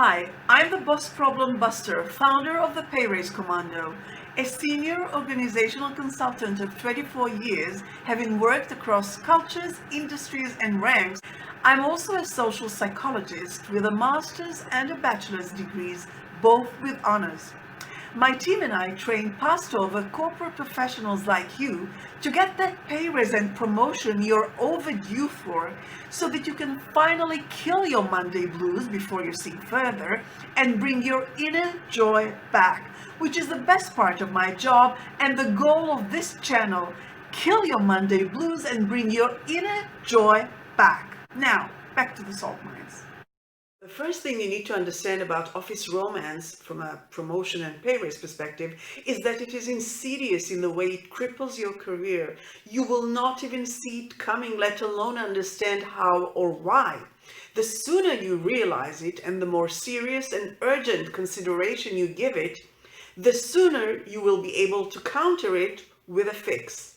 Hi, I'm the BossProblemBuster, founder of the Pay Raise Commando, a senior organizational consultant of 24 years, having worked across cultures, industries, and ranks. I'm also a social psychologist with a master's and a bachelor's degrees, both with honors. My team and I train passed-over corporate professionals like you to get that pay raise and promotion you're overdue for so that you can finally kill your Monday blues before you sink further and bring your inner joy back, which is the best part of my job and the goal of this channel. Kill your Monday blues and bring your inner joy back. Now, back to the salt mines. The first thing you need to understand about Office Romance from a promotion and pay raise perspective is that it is insidious in the way it cripples your career. You will not even see it coming, let alone understand how or why. The sooner you realize it and the more serious and urgent consideration you give it, the sooner you will be able to counter it with a fix.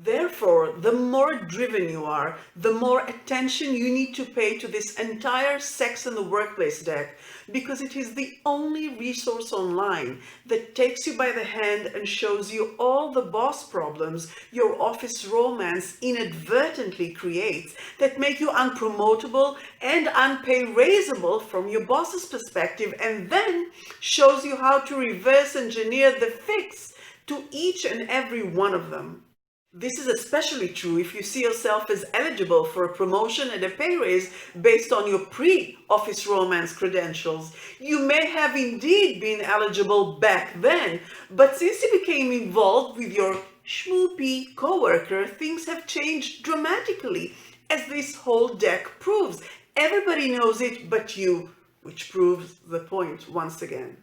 Therefore, the more driven you are, the more attention you need to pay to this entire Sex in the Workplace deck, because it is the only resource online that takes you by the hand and shows you all the boss problems your Office Romance inadvertently creates that make you unpromotable and unpay raisable from your boss's perspective, and then shows you how to reverse engineer the fix to each and every one of them. This is especially true if you see yourself as eligible for a promotion and a pay raise based on your pre-Office Romance credentials. You may have indeed been eligible back then, but since you became involved with your Schmoopie coworker, things have changed dramatically, as this whole deck proves. Everybody knows it but you, which proves the point once again.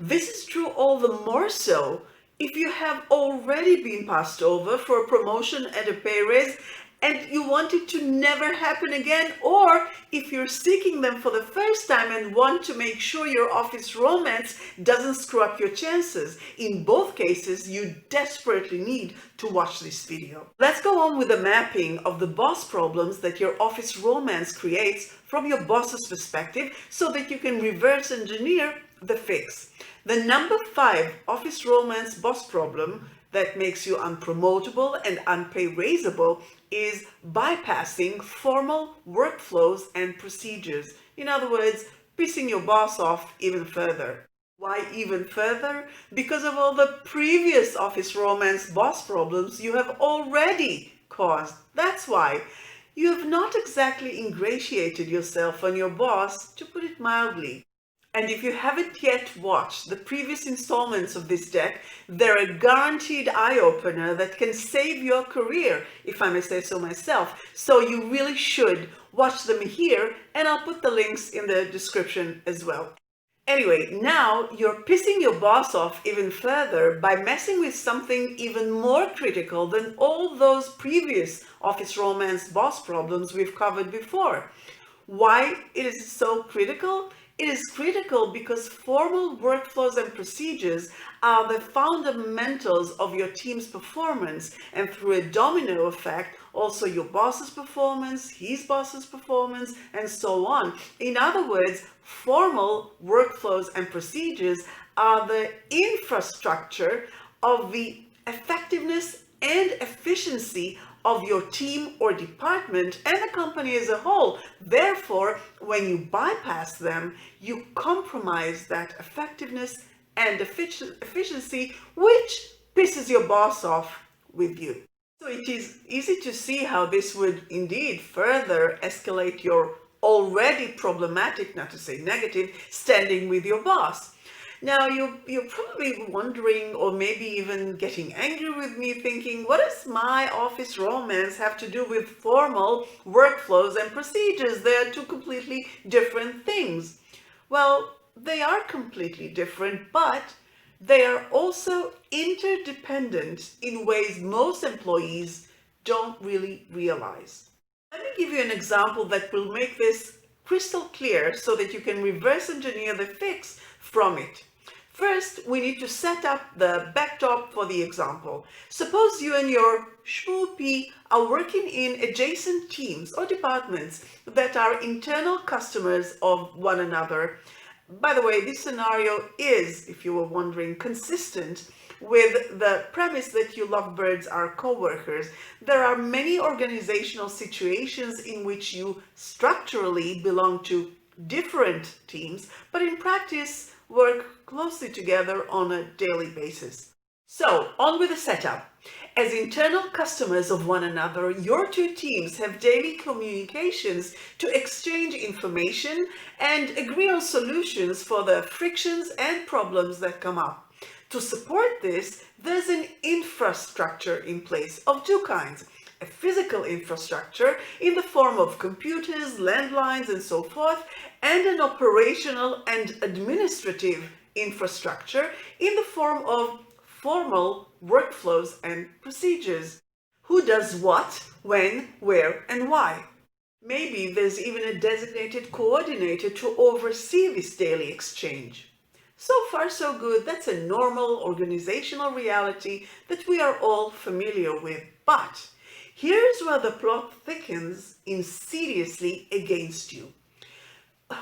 This is true all the more so if you have already been passed over for a promotion and a pay raise and you want it to never happen again, or if you're seeking them for the first time and want to make sure your Office Romance doesn't screw up your chances. In both cases, you desperately need to watch this video. Let's go on with the mapping of the boss problems that your Office Romance creates from your boss's perspective so that you can reverse engineer the fix. The number 5 Office Romance boss problem that makes you unpromotable and unpay raisable is bypassing formal workflows and procedures. In other words, pissing your boss off even further. Why even further? Because of all the previous Office Romance boss problems you have already caused. That's why. You have not exactly ingratiated yourself on your boss, to put it mildly. And if you haven't yet watched the previous installments of this deck, they're a guaranteed eye-opener that can save your career, if I may say so myself. So you really should watch them here, and I'll put the links in the description as well. Anyway, now you're pissing your boss off even further by messing with something even more critical than all those previous Office Romance boss problems we've covered before. Why it is so critical? It is critical because formal workflows and procedures are the fundamentals of your team's performance, and through a domino effect, also your boss's performance, his boss's performance, and so on. In other words, formal workflows and procedures are the infrastructure of the effectiveness and efficiency of your team or department and the company as a whole. Therefore, when you bypass them, you compromise that effectiveness and efficiency, which pisses your boss off with you. So it is easy to see how this would indeed further escalate your already problematic, not to say negative, standing with your boss. Now, you're probably wondering, or maybe even getting angry with me, thinking, what does my Office Romance have to do with formal workflows and procedures? They are two completely different things. Well, they are completely different, but they are also interdependent in ways most employees don't really realize. Let me give you an example that will make this crystal clear so that you can reverse engineer the fix from it. First, we need to set up the backdrop for the example. Suppose you and your Schmoopie are working in adjacent teams or departments that are internal customers of one another. By the way, this scenario is, if you were wondering, consistent with the premise that you lovebirds are co-workers. There are many organizational situations in which you structurally belong to different teams, but in practice work closely together on a daily basis. So, on with the setup. As internal customers of one another, your two teams have daily communications to exchange information and agree on solutions for the frictions and problems that come up. To support this, there's an infrastructure in place of two kinds. A physical infrastructure in the form of computers, landlines, and so forth, and an operational and administrative infrastructure in the form of formal workflows and procedures. Who does what, when, where, and why? Maybe there's even a designated coordinator to oversee this daily exchange. So far, so good. That's a normal organizational reality that we are all familiar with. But here's where the plot thickens insidiously against you.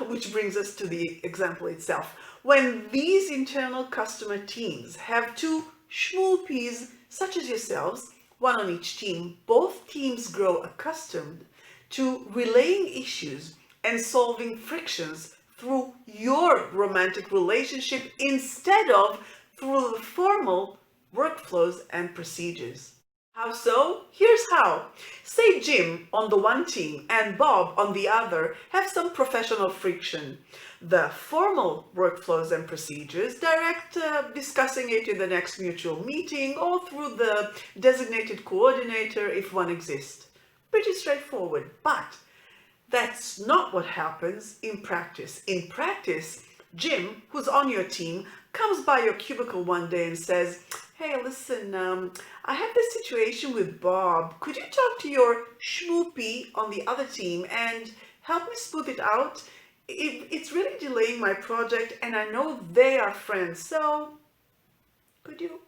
Which brings us to the example itself. When these internal customer teams have two Schmoopies, such as yourselves, one on each team, both teams grow accustomed to relaying issues and solving frictions through your romantic relationship instead of through the formal workflows and procedures. How so? Here's how. Say Jim on the one team and Bob on the other have some professional friction. The formal workflows and procedures direct discussing it in the next mutual meeting or through the designated coordinator if one exists. Pretty straightforward, but that's not what happens in practice. In practice, Jim, who's on your team, comes by your cubicle one day and says, "Hey, listen, I have this situation with Bob. Could you talk to your Schmoopie on the other team and help me smooth it out? It's really delaying my project and I know they are friends, so could you?"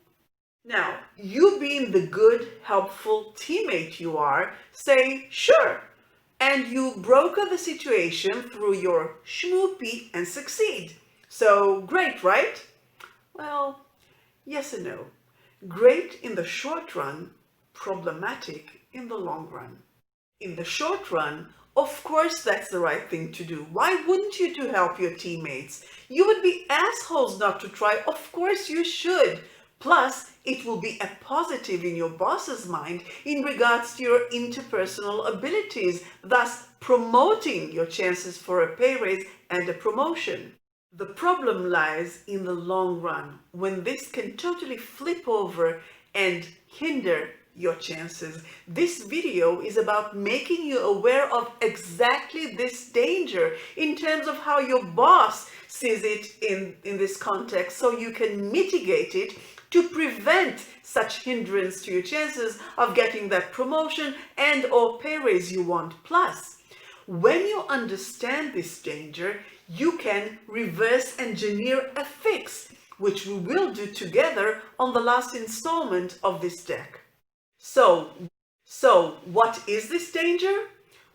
Now, you being the good, helpful teammate you are, say, "Sure." And you broker the situation through your Schmoopie and succeed. So great, right? Well, yes and no. Great in the short run, problematic in the long run. In the short run, of course that's the right thing to do. Why wouldn't you to help your teammates? You would be assholes not to try. Of course you should. Plus, it will be a positive in your boss's mind in regards to your interpersonal abilities, thus promoting your chances for a pay raise and a promotion. The problem lies in the long run, when this can totally flip over and hinder your chances. This video is about making you aware of exactly this danger in terms of how your boss sees it in this context, so you can mitigate it to prevent such hindrance to your chances of getting that promotion and or pay raise you want. Plus, when you understand this danger, you can reverse engineer a fix, which we will do together on the last installment of this deck. So what is this danger?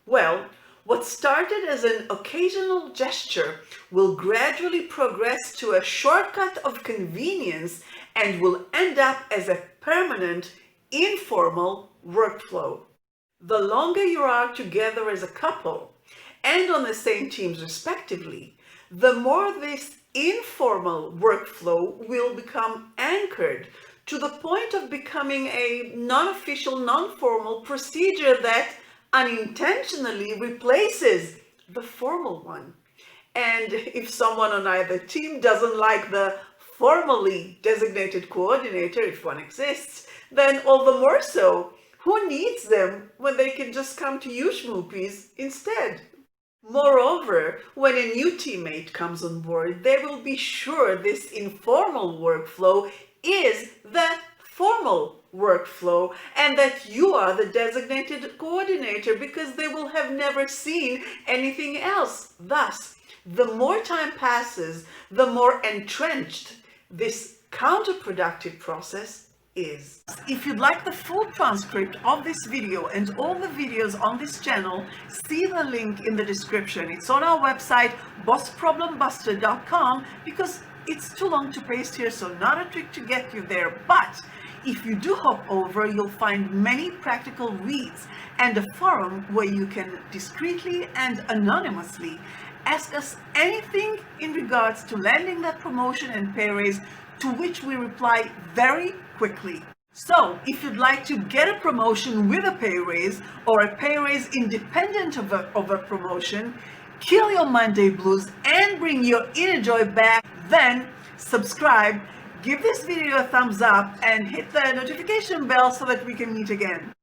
Well, what started as an occasional gesture will gradually progress to a shortcut of convenience and will end up as a permanent, informal workflow. The longer you are together as a couple and on the same teams respectively, the more this informal workflow will become anchored to the point of becoming a non-official, non-formal procedure that unintentionally replaces the formal one. And if someone on either team doesn't like the formally designated coordinator, if one exists, then all the more so. Who needs them when they can just come to you Schmoopies instead? Moreover, when a new teammate comes on board, they will be sure this informal workflow is the formal workflow and that you are the designated coordinator, because they will have never seen anything else. Thus, the more time passes, the more entrenched This counterproductive process is. If you'd like the full transcript of this video and all the videos on this channel, see the link in the description. It's on our website, BossProblemBuster.com, because it's too long to paste here, so not a trick to get you there. But if you do hop over, you'll find many practical reads and a forum where you can discreetly and anonymously ask us anything in regards to landing that promotion and pay raise, to which we reply very quickly. So if you'd like to get a promotion with a pay raise, or a pay raise independent of a promotion, kill your Monday blues and bring your inner joy back, then subscribe, give this video a thumbs up, and hit the notification bell so that we can meet again.